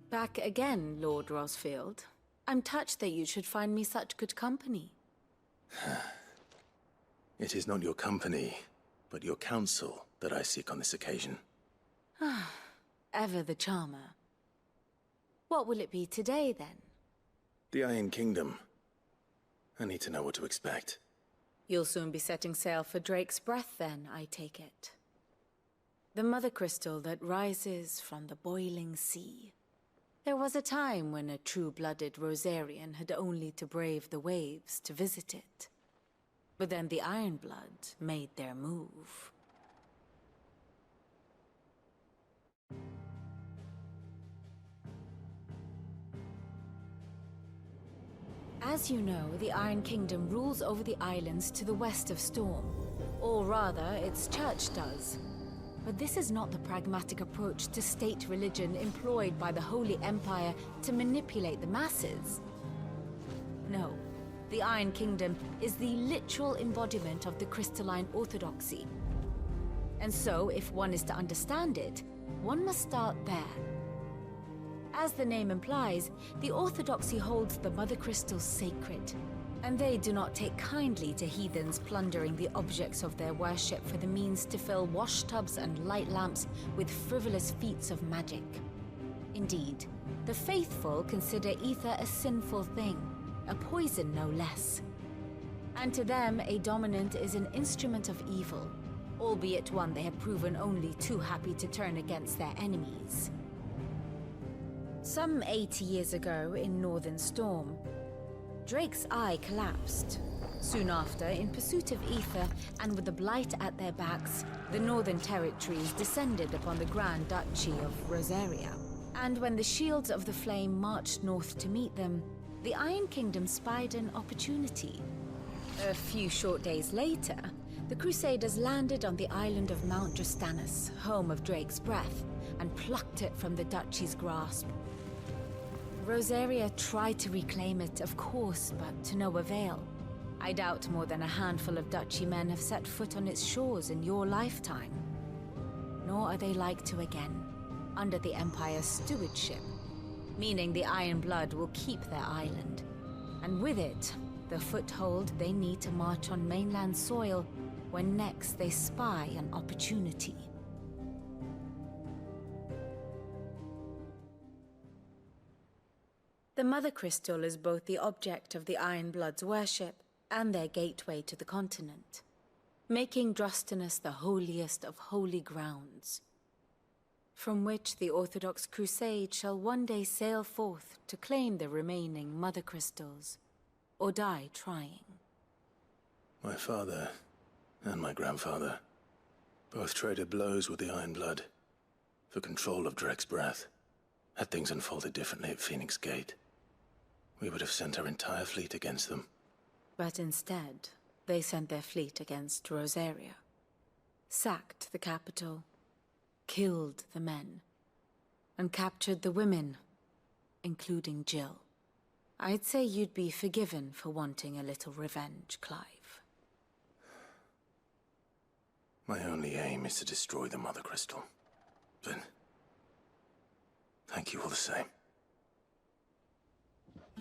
Back again, Lord Rosfield. I'm touched that you should find me such good company. It is not your company, but your counsel that I seek on this occasion. Ever the charmer. What will it be today, then? The Iron Kingdom. I need to know what to expect. You'll soon be setting sail for Drake's Breath, then, I take it. The mother crystal that rises from the boiling sea. There was a time when a true-blooded Rosarian had only to brave the waves to visit it. But then the Ironblood made their move. As you know, the Iron Kingdom rules over the islands to the west of Storm. Or rather, its church does. But this is not the pragmatic approach to state religion employed by the Holy Empire to manipulate the masses. No, the Iron Kingdom is the literal embodiment of the crystalline orthodoxy. And so, if one is to understand it, one must start there. As the name implies, the orthodoxy holds the Mother Crystals sacred, and they do not take kindly to heathens plundering the objects of their worship for the means to fill washtubs and light lamps with frivolous feats of magic. Indeed, the faithful consider ether a sinful thing, a poison no less. And to them, a dominant is an instrument of evil, albeit one they have proven only too happy to turn against their enemies. Some 80 years ago in Northern Storm, Drake's Eye collapsed. Soon after, in pursuit of ether and with the Blight at their backs, the Northern Territories descended upon the Grand Duchy of Rosaria. And when the Shields of the Flame marched north to meet them, the Iron Kingdom spied an opportunity. A few short days later, the Crusaders landed on the island of Mount Justanus, home of Drake's Breath, and plucked it from the Duchy's grasp. Rosaria tried to reclaim it, of course, but to no avail. I doubt more than a handful of Duchy men have set foot on its shores in your lifetime. Nor are they like to again, under the Empire's stewardship, meaning the Iron Blood will keep their island, and with it, the foothold they need to march on mainland soil when next they spy an opportunity. The Mother Crystal is both the object of the Iron Blood's worship and their gateway to the continent, making Drostanus the holiest of holy grounds, from which the Orthodox Crusade shall one day sail forth to claim the remaining Mother Crystals, or die trying. My father and my grandfather both traded blows with the Iron Blood for control of Drake's Breath. Had things unfolded differently at Phoenix Gate, we would have sent our entire fleet against them. But instead, they sent their fleet against Rosaria, sacked the capital, killed the men, and captured the women, including Jill. I'd say you'd be forgiven for wanting a little revenge, Clive. My only aim is to destroy the Mother Crystal. But thank you all the same.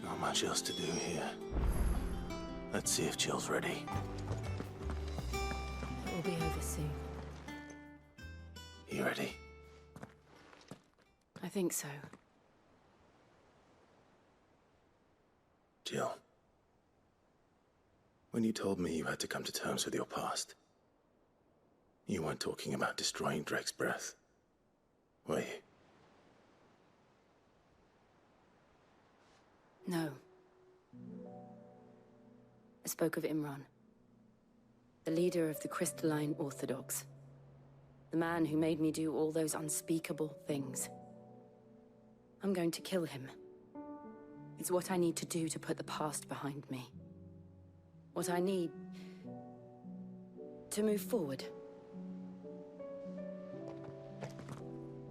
Not much else to do here. Let's see if Jill's ready. It will be over soon. You ready? I think so. Jill, when you told me you had to come to terms with your past, you weren't talking about destroying Drake's Breath, were you? No. I spoke of Imran, the leader of the Crystalline Orthodox. The man who made me do all those unspeakable things. I'm going to kill him. It's what I need to do to put the past behind me. What I need to move forward.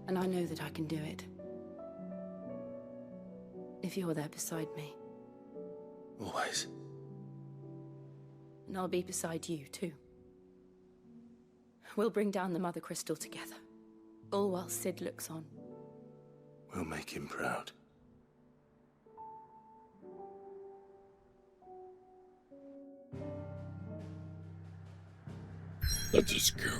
And I know that I can do it. If you're there beside me. Always. And I'll be beside you, too. We'll bring down the Mother Crystal together. All while Sid looks on. We'll make him proud. Let's just go.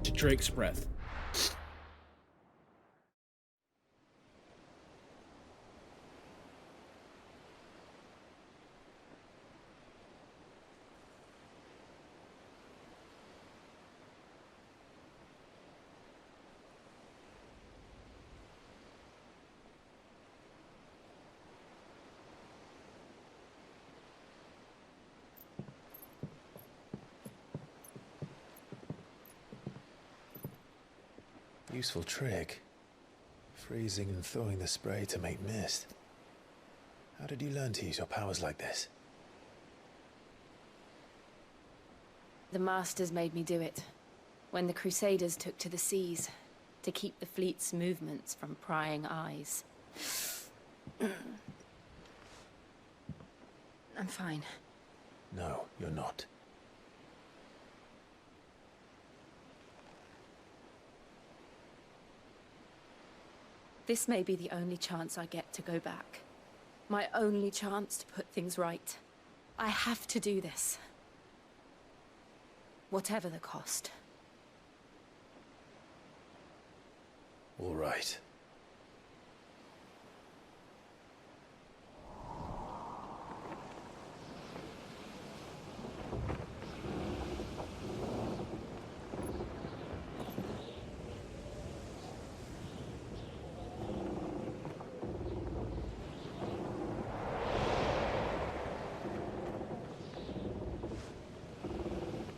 To Drake's Breath. Useful trick. Freezing and thawing the spray to make mist. How did you learn to use your powers like this? The Masters made me do it. When the Crusaders took to the seas, to keep the fleet's movements from prying eyes. I'm fine. No, you're not. This may be the only chance I get to go back. My only chance to put things right. I have to do this. Whatever the cost. All right.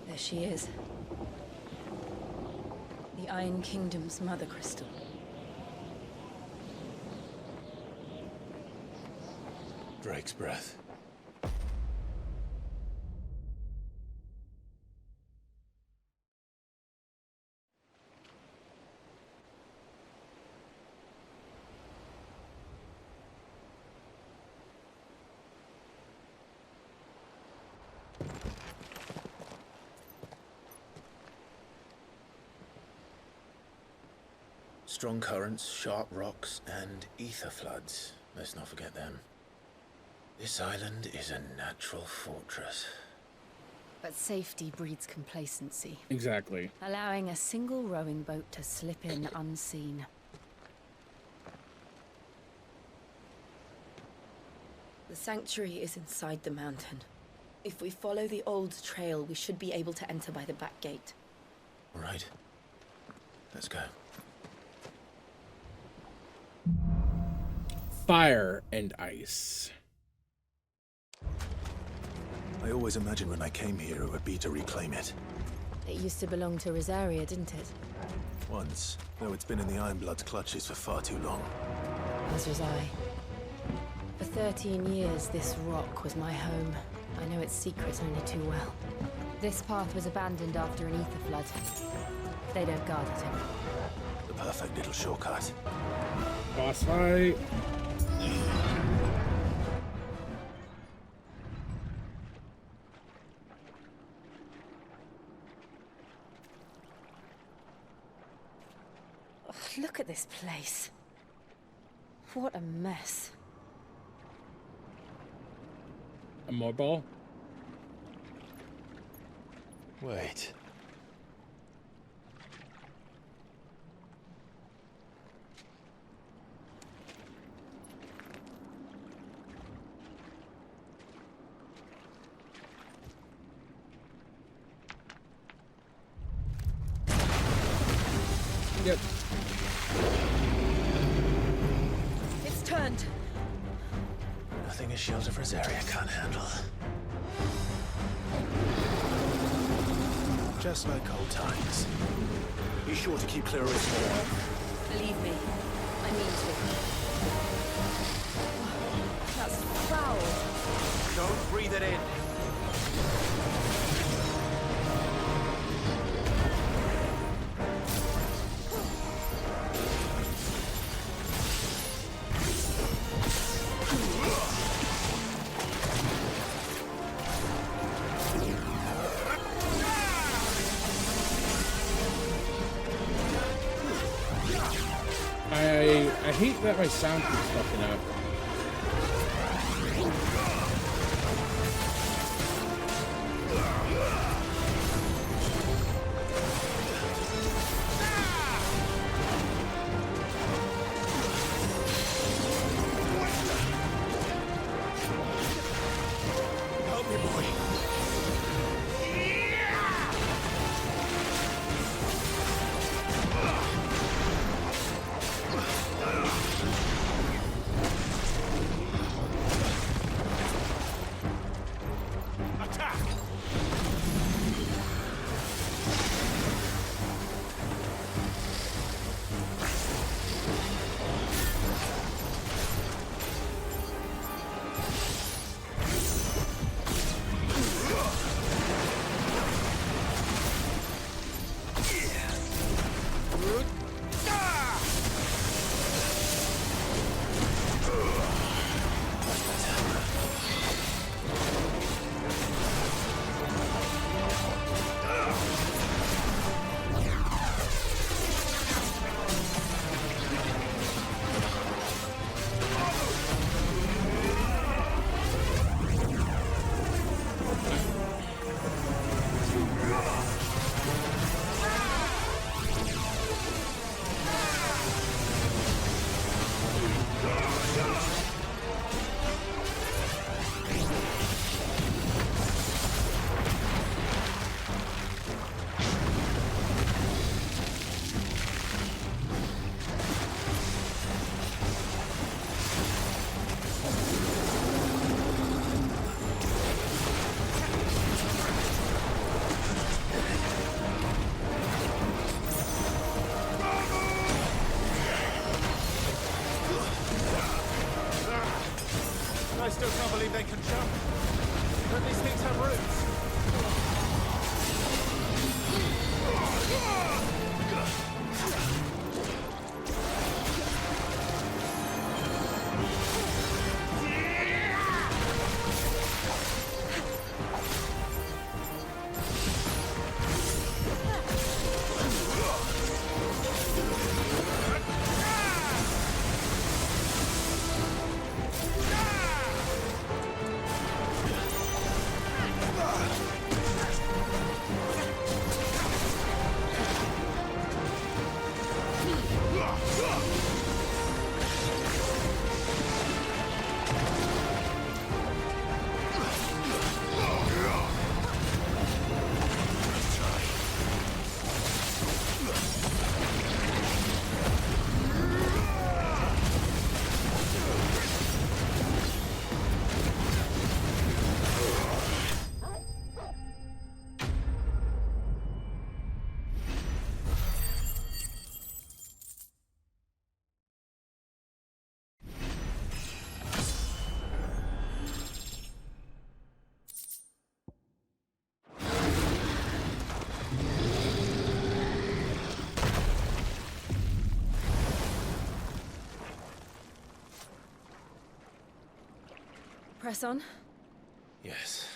There she is. The Iron Kingdom's Mother Crystal. Drake's Breath. Strong currents, sharp rocks, and ether floods. Let's not forget them. This island is a natural fortress. But safety breeds complacency. Exactly. Allowing a single rowing boat to slip in unseen. The sanctuary is inside the mountain. If we follow the old trail, we should be able to enter by the back gate. All right. Let's go. Fire and ice. I always imagined when I came here it would be to reclaim it. It used to belong to Rosaria, didn't it? Once, though it's been in the Ironblood's clutches for far too long. As was I. For 13 years, this rock was my home. I know its secrets only too well. This path was abandoned after an ether flood. They don't guard it anymore. The perfect little shortcut. Boss fight. Ugh, look at this place. What a mess. A more ball? Wait. Yep. It's turned. Nothing a shield of Rosaria can't handle. Just like old times. Be sure to keep clear of its wall. Believe me, I mean to. That's foul. Don't breathe it in. I hate that my sound keeps fucking up. Help me, boy. Attack! I still can't believe they can jump. But these things have roots. Press on. Yes.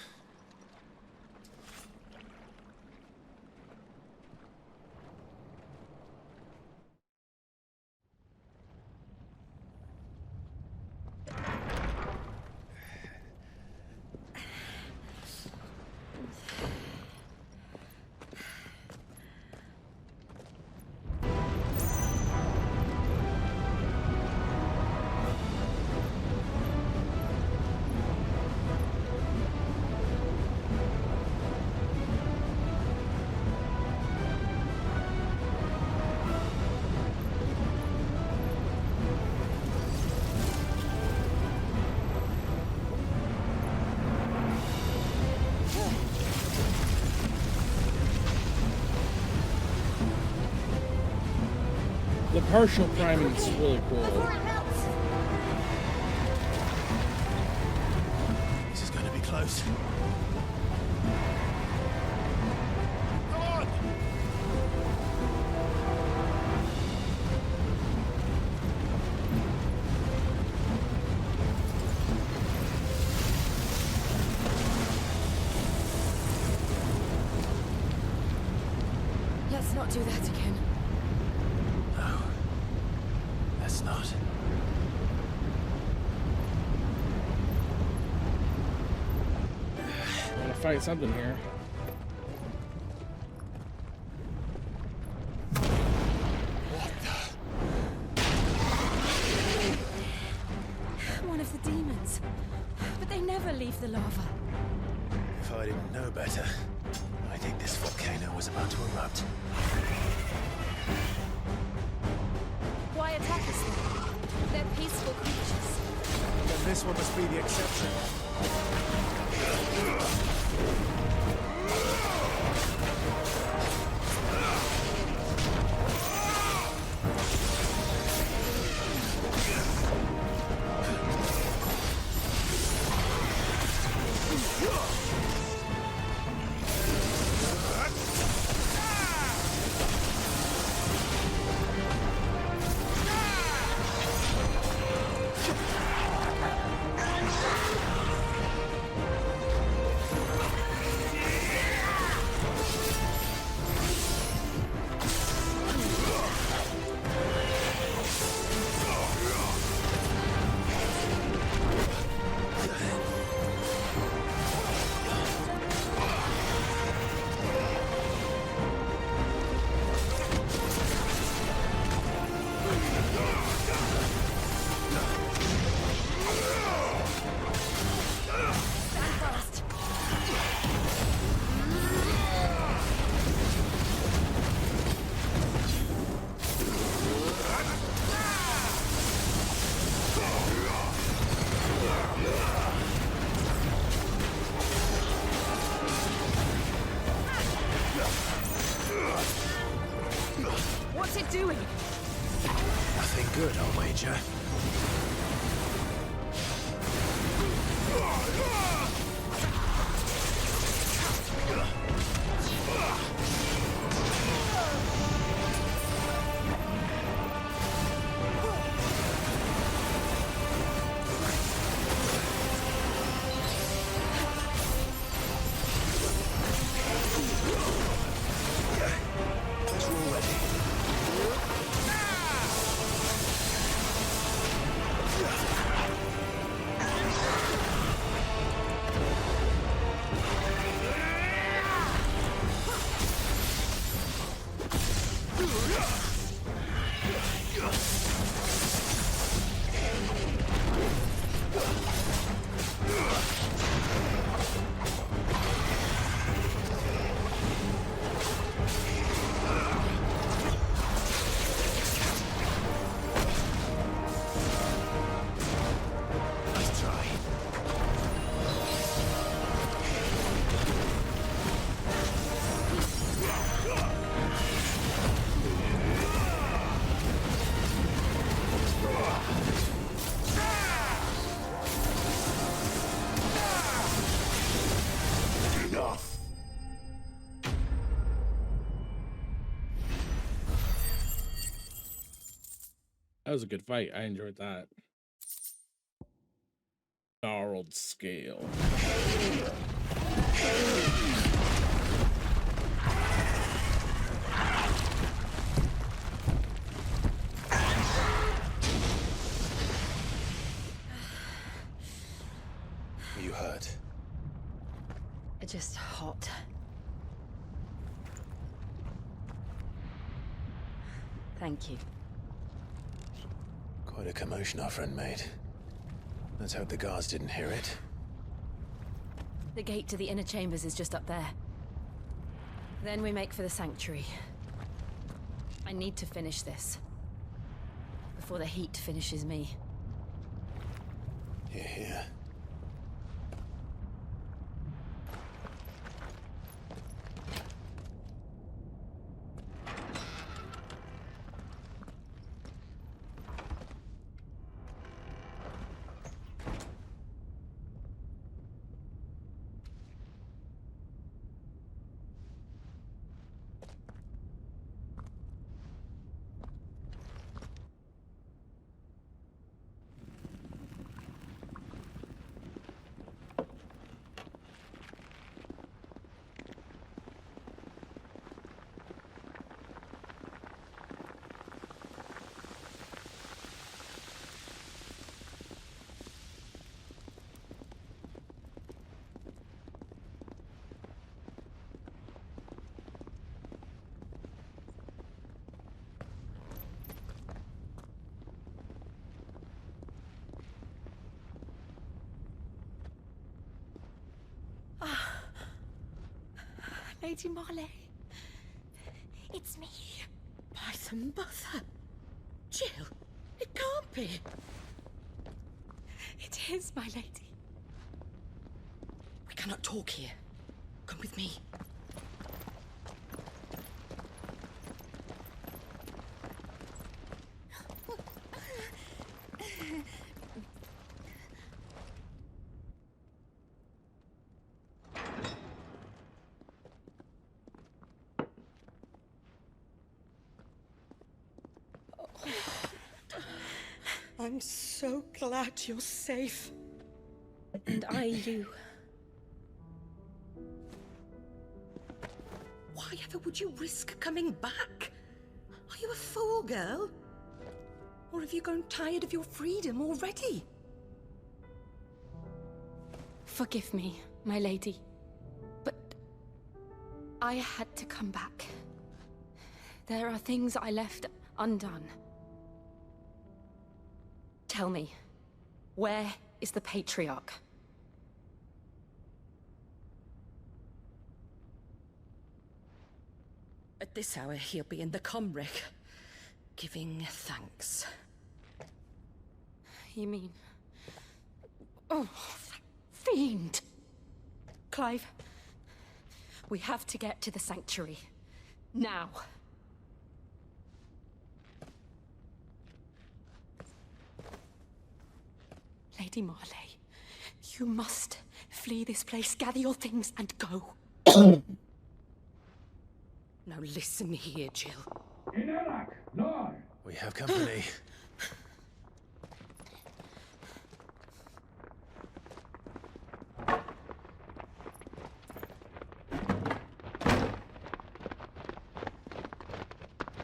The partial priming is really cool. This is going to be close. Come on! Let's not do that again. No. That's guess not. I'm gonna fight something here. One of the demons. But they never leave the lava. If I didn't know better, I think this volcano was about to erupt. Why attack us then? They're peaceful creatures. Then this one must be the exception. What's it doing? Nothing good, I'll wager. That was a good fight. I enjoyed that. Gnarled scale. Are you hurt? Just hot. Thank you. Quite a commotion our friend made. Let's hope the guards didn't hear it. The gate to the inner chambers is just up there. Then we make for the sanctuary. I need to finish this. Before the heat finishes me. Hear, hear. Lady Marley. It's me. By the mother. Jill, it can't be. It is, my lady. We cannot talk here. Come with me. I'm so glad you're safe. And I you. Why ever would you risk coming back? Are you a fool, girl? Or have you grown tired of your freedom already? Forgive me, my lady, but I had to come back. There are things I left undone. Tell me, where is the Patriarch? At this hour, he'll be in the Comric, giving thanks. You mean... Oh, that fiend! Clive, we have to get to the Sanctuary. Now. Lady Marley, you must flee this place, gather your things, and go. Now listen here, Jill. We have company.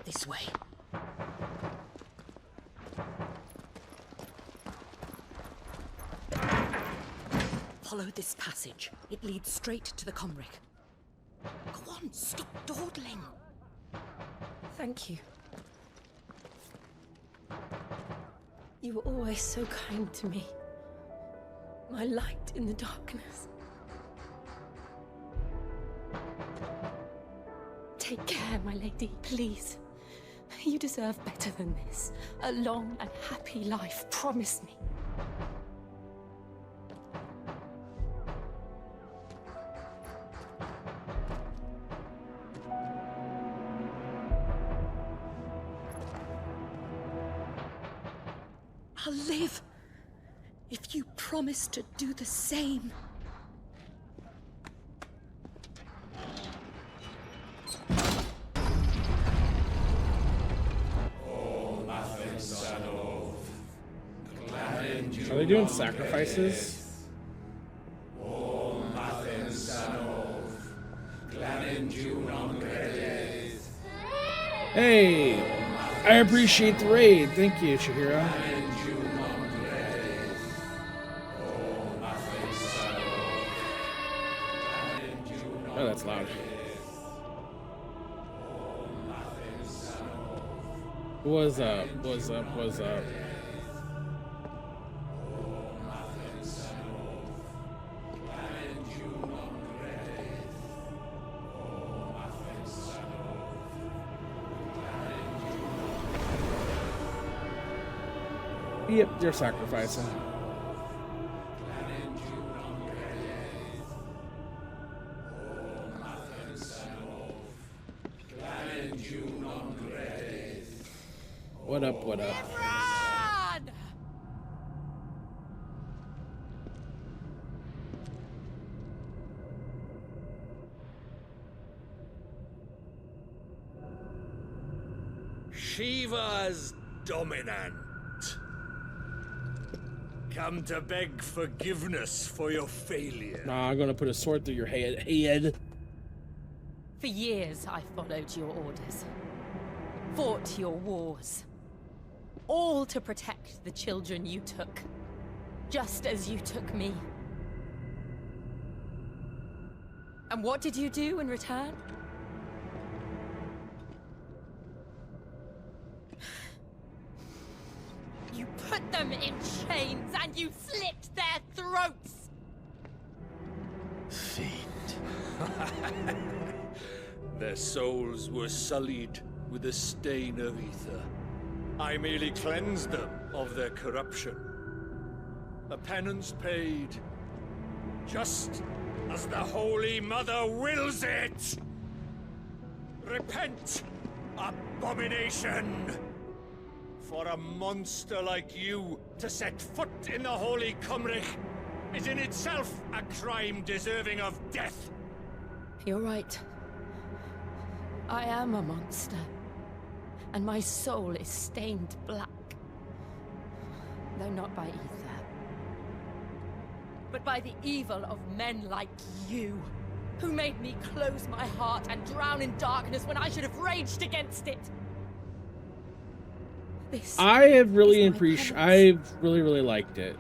This way. Follow this passage. It leads straight to the Comric. Go on, stop dawdling. Thank you. You were always so kind to me. My light in the darkness. Take care, my lady, please. You deserve better than this. A long and happy life, promise me. I'll live if you promise to do the same. Are they doing sacrifices? Hey, I appreciate the raid. Thank you, Shahira. Oh, that's loud. What's up? What's up? What's up? Yep, they're sacrificing. What up, what up? Imran! Shiva's dominant. Come to beg forgiveness for your failure. Nah, I'm gonna put a sword through your head. For years, I followed your orders. Fought your wars. All to protect the children you took. Just as you took me. And what did you do in return? You put them in chains and you slit their throats! Fiend. Their souls were sullied with the stain of ether. I merely cleansed them of their corruption. A penance paid, just as the Holy Mother wills it! Repent, abomination! For a monster like you to set foot in the Holy Cymric is in itself a crime deserving of death. You're right. I am a monster. And my soul is stained black. Though not by ether. But by the evil of men like you, who made me close my heart and drown in darkness when I should have raged against it. This I have really is my appreciated. penance. I've really liked it.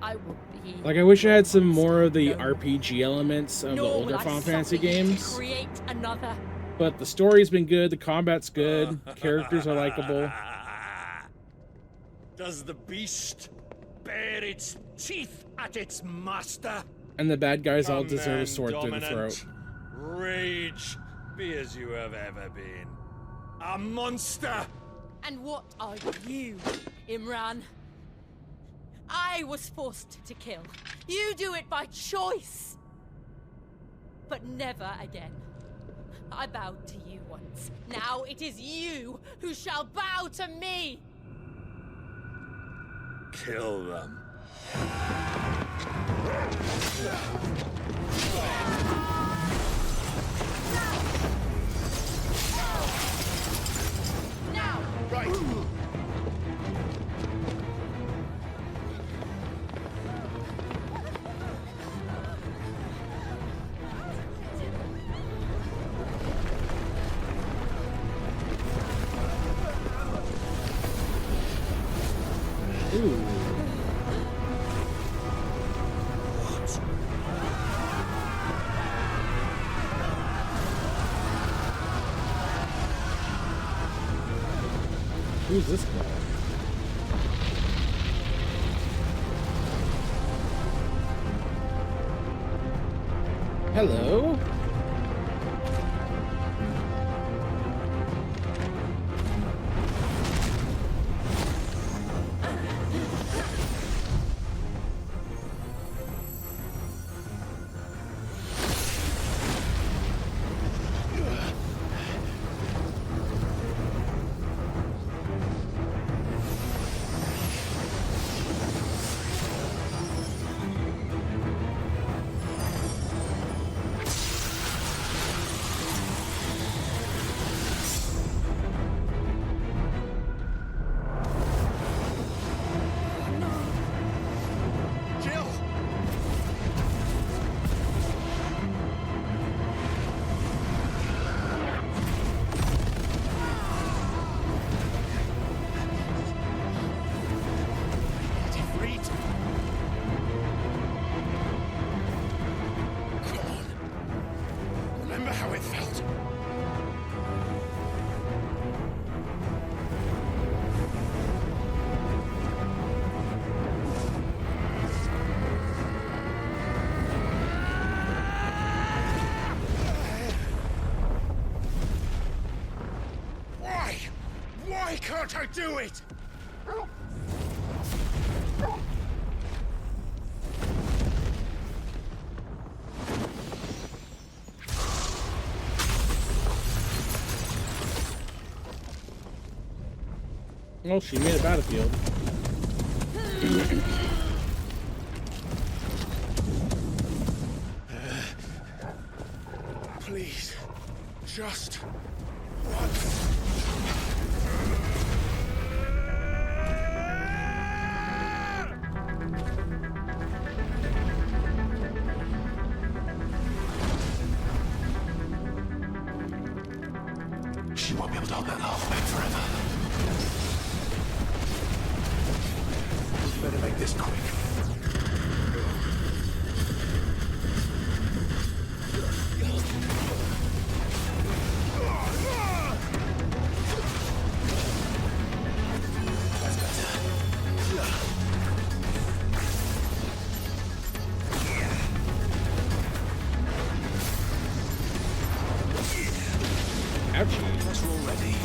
I will be. Like, I wish I had some monster more of the no more. RPG elements of the Nor will older I Final suffer Fantasy you to games. create another. But the story's been good, the combat's good, characters are likable. Does the beast bare its teeth at its master? And the bad guys all Come deserve a then, sword through the dominant. throat. Rage, be as you have ever been. A monster! And what are you, Imran? I was forced to kill. You do it by choice. But never again. I bowed to you once. Now it is you who shall bow to me! Kill them. Now! Right! Ooh. Who's this guy? Hello? Jill! Defeat! Come on. Remember how it felt? Why? Why can't I do it? Well, she made a battlefield. Please, just once. She won't be able to hold that laugh back forever. Better make this quick. That's better. Ouchie. Guess we're all ready.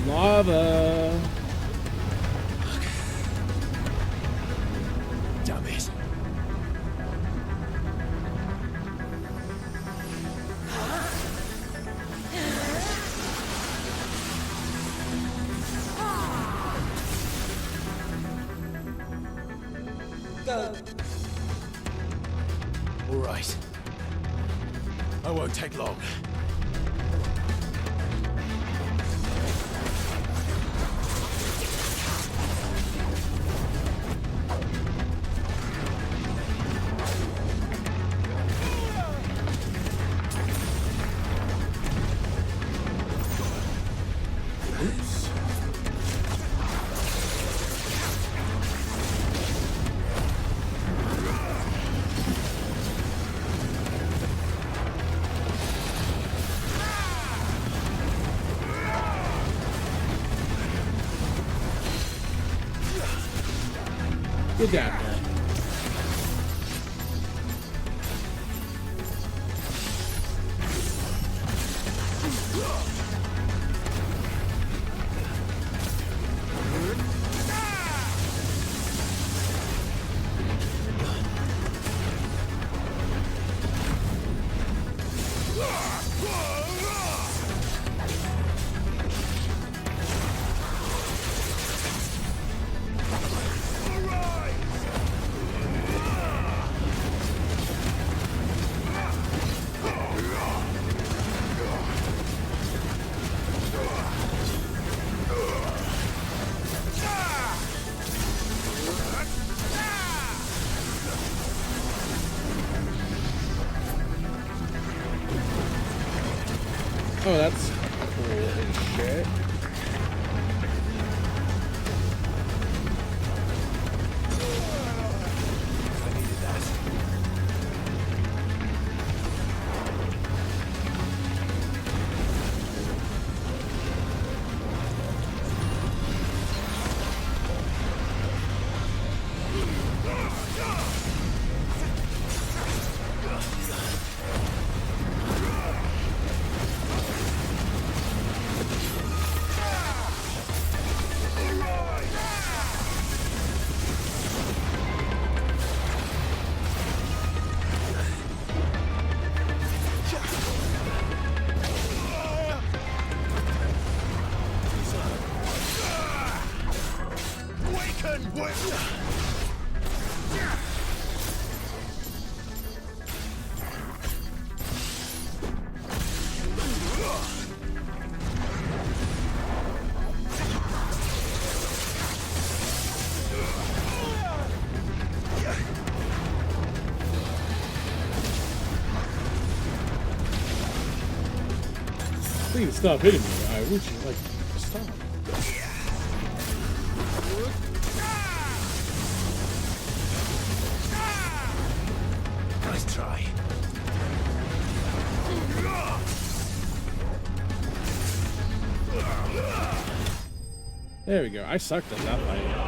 Lava. Damn it. All right. I won't take long. Good down. Oh, that's cool as shit. Please stop hitting me. I wish you like stop. Nice try. There we go. I sucked at that fight.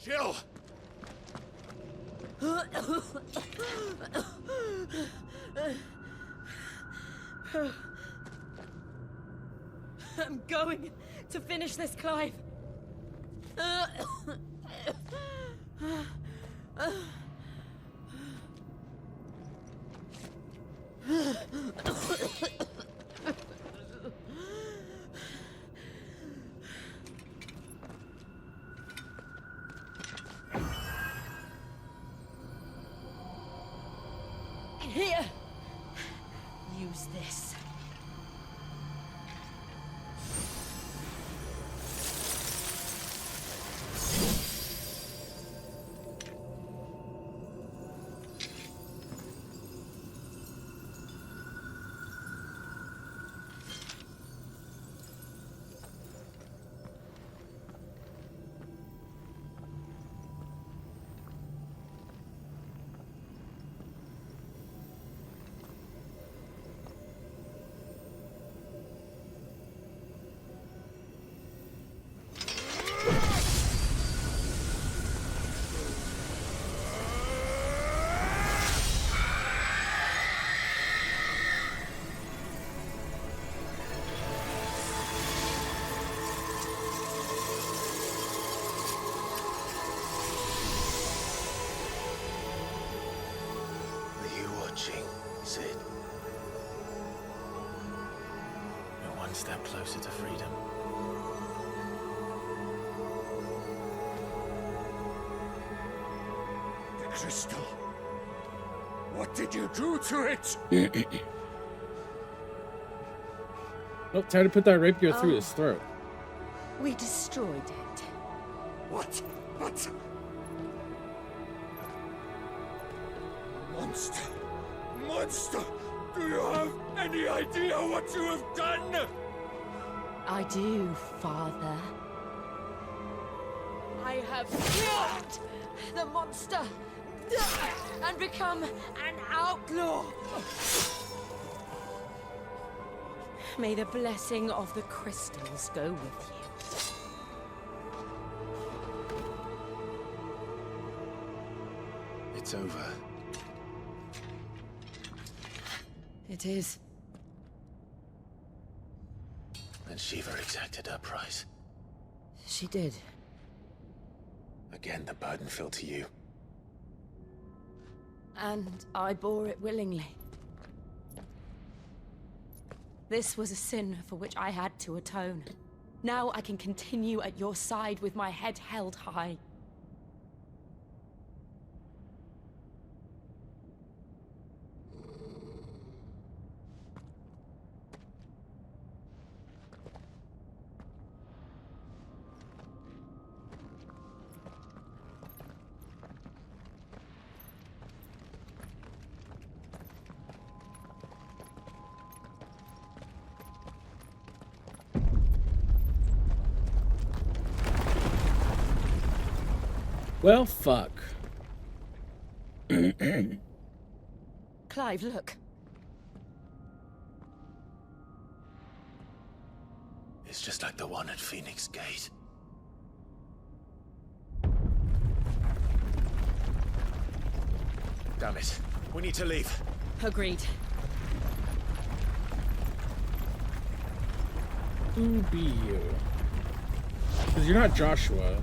Jill! I'm going to finish this, Clive. Here. Use this. Sid. We're one step closer to freedom. The crystal. What did you do to it? Oh, time to put that rapier through his throat. We destroyed it. What? What? Monster! Monster! Do you have any idea what you have done? I do, Father. I have killed the monster and become an outlaw. May the blessing of the crystals go with you. It's over. It is. And Shiva exacted her price. She did. Again, the burden fell to you. And I bore it willingly. This was a sin for which I had to atone. Now I can continue at your side with my head held high. Well, fuck. Clive, look. It's just like the one at Phoenix Gate. Damn it. We need to leave. Agreed. Who be you? Because you're not Joshua.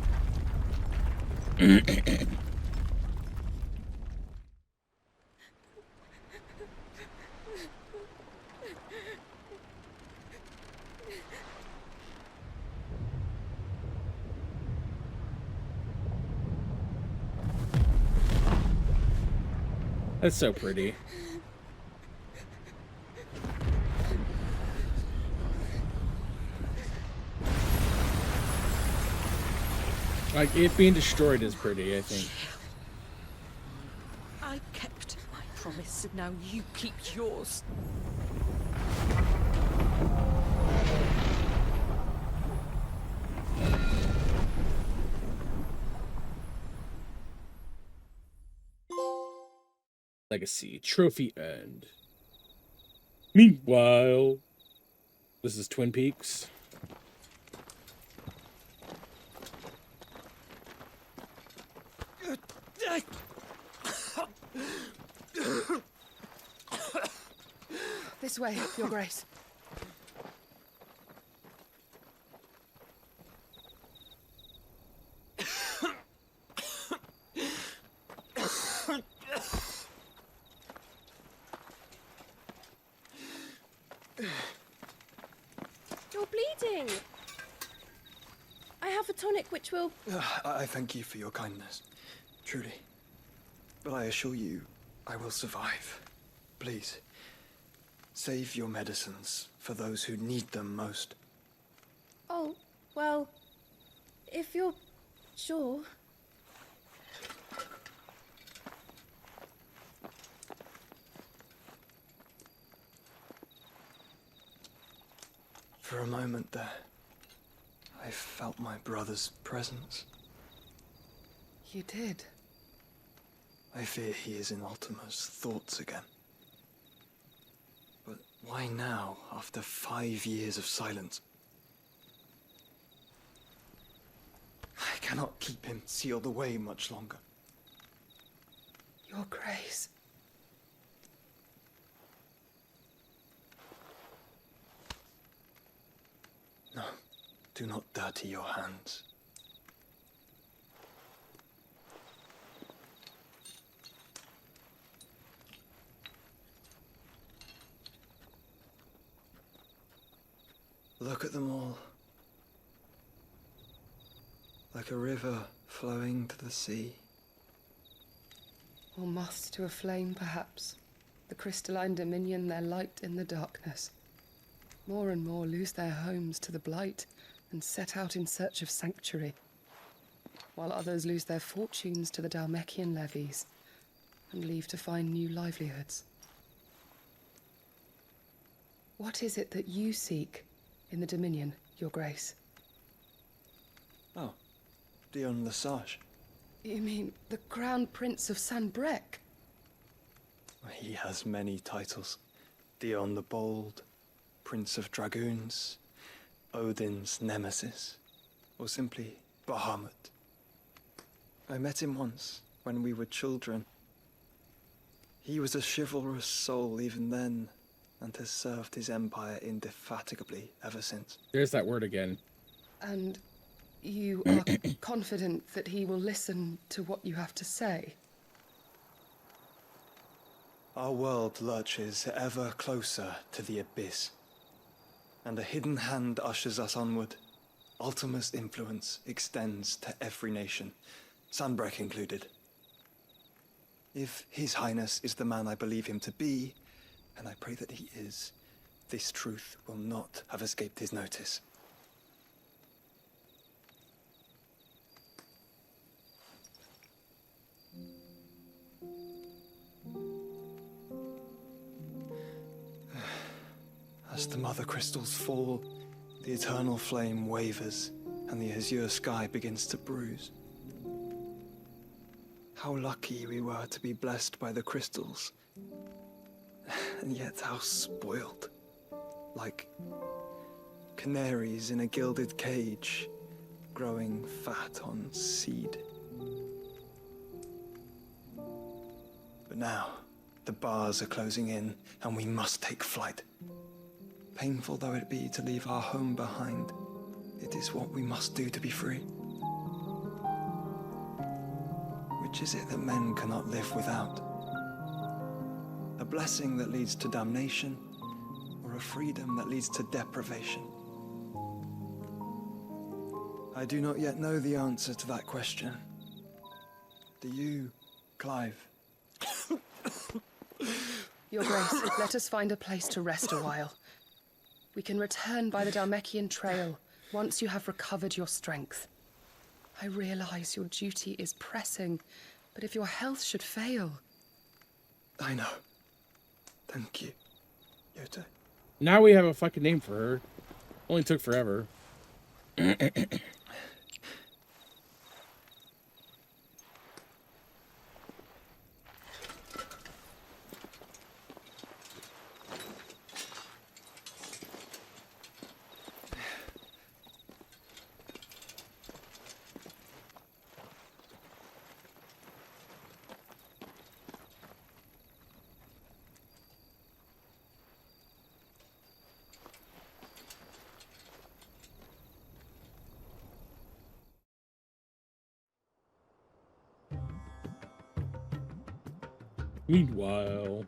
That's so pretty. Like, it being destroyed is pretty, I think. I kept my promise, and now you keep yours. Legacy. Trophy earned. Meanwhile, this is Twin Peaks. way, Your Grace. You're bleeding. I have a tonic which will... I thank you for your kindness, truly. But I assure you, I will survive. Please, save your medicines for those who need them most. Oh, well, if you're sure. For a moment there, I felt my brother's presence. You did? I fear he is in Ultima's thoughts again. But why now, after 5 years of silence? I cannot keep him sealed away much longer. Your Grace. No, do not dirty your hands. Look at them all. Like a river flowing to the sea. Or moths to a flame, perhaps. The crystalline dominion their light in the darkness. More and more lose their homes to the blight and set out in search of sanctuary, while others lose their fortunes to the Dhalmekian levies and leave to find new livelihoods. What is it that you seek in the Dominion, Your Grace? Oh, Dion Lesage. You mean the Crown Prince of Sanbreque? He has many titles. Dion the Bold, Prince of Dragoons, Odin's Nemesis, or simply Bahamut. I met him once, when we were children. He was a chivalrous soul even then, and has served his empire indefatigably ever since. There's that word again. And you are confident that he will listen to what you have to say? Our world lurches ever closer to the abyss, and a hidden hand ushers us onward. Ultima's influence extends to every nation, Sanbreque included. If His Highness is the man I believe him to be, and I pray that he is, this truth will not have escaped his notice. As the mother crystals fall, the eternal flame wavers, and the azure sky begins to bruise. How lucky we were to be blessed by the crystals, and yet how spoiled. Like canaries in a gilded cage, growing fat on seed. But now, the bars are closing in, and we must take flight. Painful though it be to leave our home behind, it is what we must do to be free. Which is it that men cannot live without? A blessing that leads to damnation, or a freedom that leads to deprivation? I do not yet know the answer to that question. Do you, Clive? Your Grace, let us find a place to rest a while. We can return by the Dhalmekian trail once you have recovered your strength. I realize your duty is pressing, but if your health should fail... I know. Thank you, Yote. Now we have a fucking name for her. Only took forever. Meanwhile...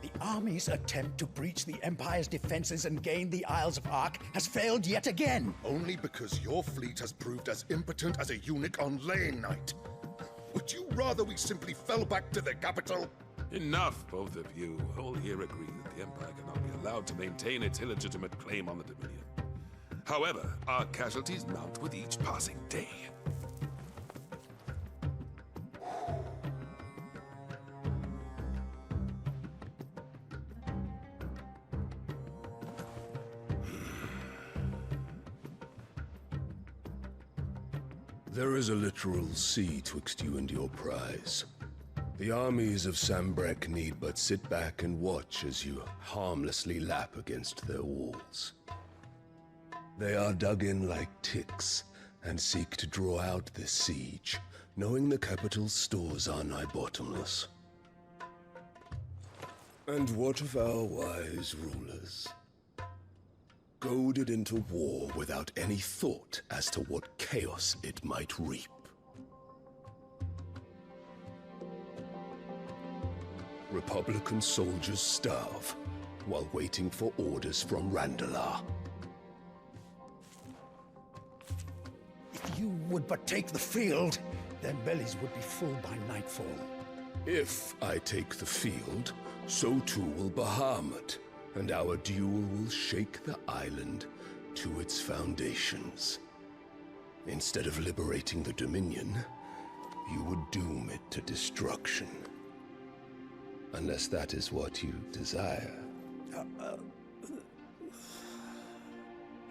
The army's attempt to breach the Empire's defenses and gain the Isles of Ark has failed yet again. Only because your fleet has proved as impotent as a eunuch on laying night. Would you rather we simply fell back to the capital? Enough, both of you. All here agree that the Empire cannot be allowed to maintain its illegitimate claim on the Dominion. However, our casualties mount with each passing day. There is a literal sea twixt you and your prize. The armies of Sanbreque need but sit back and watch as you harmlessly lap against their walls. They are dug in like ticks and seek to draw out this siege, knowing the capital's stores are nigh bottomless. And what of our wise rulers? Goaded into war without any thought as to what chaos it might reap. Republican soldiers starve while waiting for orders from Randalar. If you would but take the field, their bellies would be full by nightfall. If I take the field, so too will Bahamut, and our duel will shake the island to its foundations. Instead of liberating the Dominion, you would doom it to destruction. Unless that is what you desire.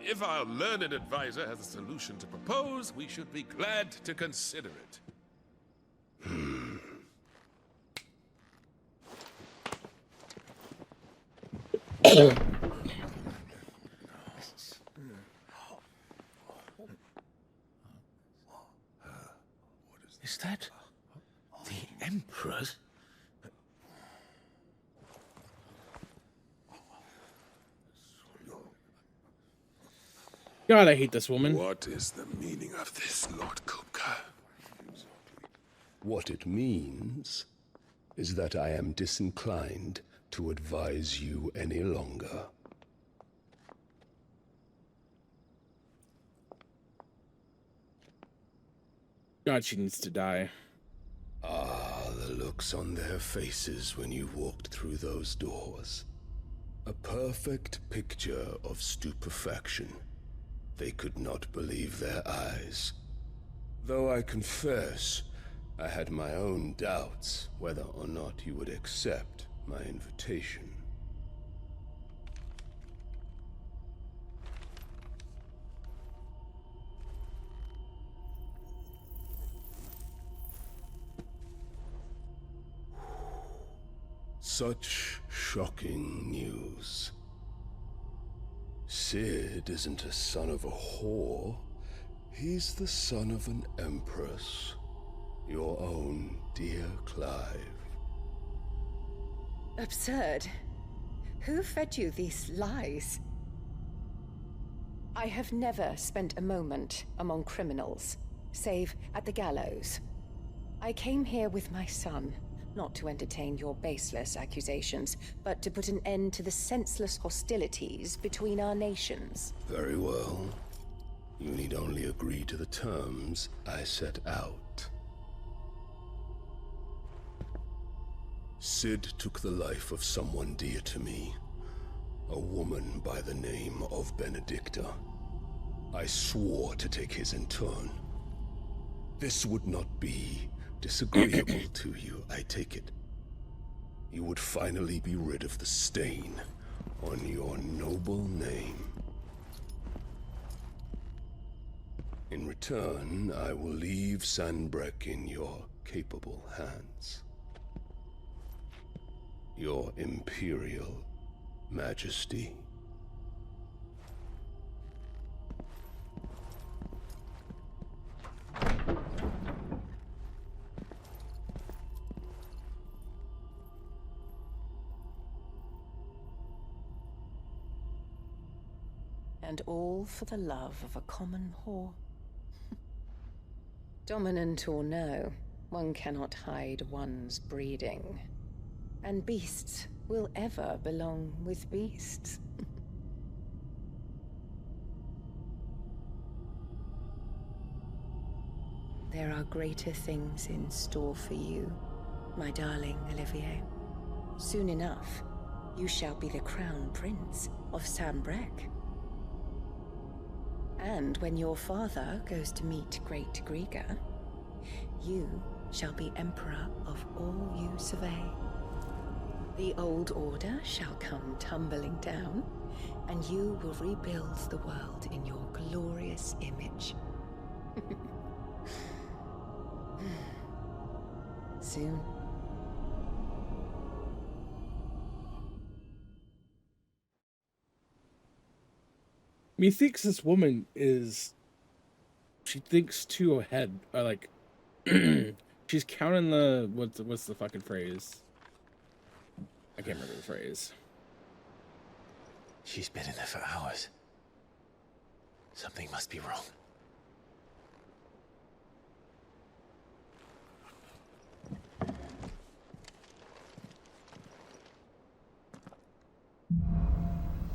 If our learned advisor has a solution to propose, we should be glad to consider it. Is that the Emperor's? God, I hate this woman. What is the meaning of this, Lord Kupka? What it means is that I am disinclined to advise you any longer. God, she needs to die. Ah, the looks on their faces when you walked through those doors. A perfect picture of stupefaction. They could not believe their eyes. Though I confess, I had my own doubts whether or not you would accept my invitation. Such shocking news. Cid isn't a son of a whore. He's the son of an empress. Your own dear Clive. Absurd. Who fed you these lies? I have never spent a moment among criminals, save at the gallows. I came here with my son, not to entertain your baseless accusations, but to put an end to the senseless hostilities between our nations. Very well. You need only agree to the terms I set out. Cid took the life of someone dear to me, a woman by the name of Benedicta. I swore to take his in turn. This would not be disagreeable to you, I take it. You would finally be rid of the stain on your noble name. In return, I will leave Sanbreque in your capable hands. Your Imperial Majesty. And all for the love of a common whore. Dominant or no, one cannot hide one's breeding. And beasts will ever belong with beasts. There are greater things in store for you, my darling Olivier. Soon enough, you shall be the crown prince of Sanbreque. And when your father goes to meet Great Griga, you shall be emperor of all you survey. The old order shall come tumbling down, and you will rebuild the world in your glorious image. Soon. Methinks this woman is... She thinks too ahead. Or like... she's counting the... What's the fucking phrase? I can't remember the phrase. She's been in there for hours. Something must be wrong.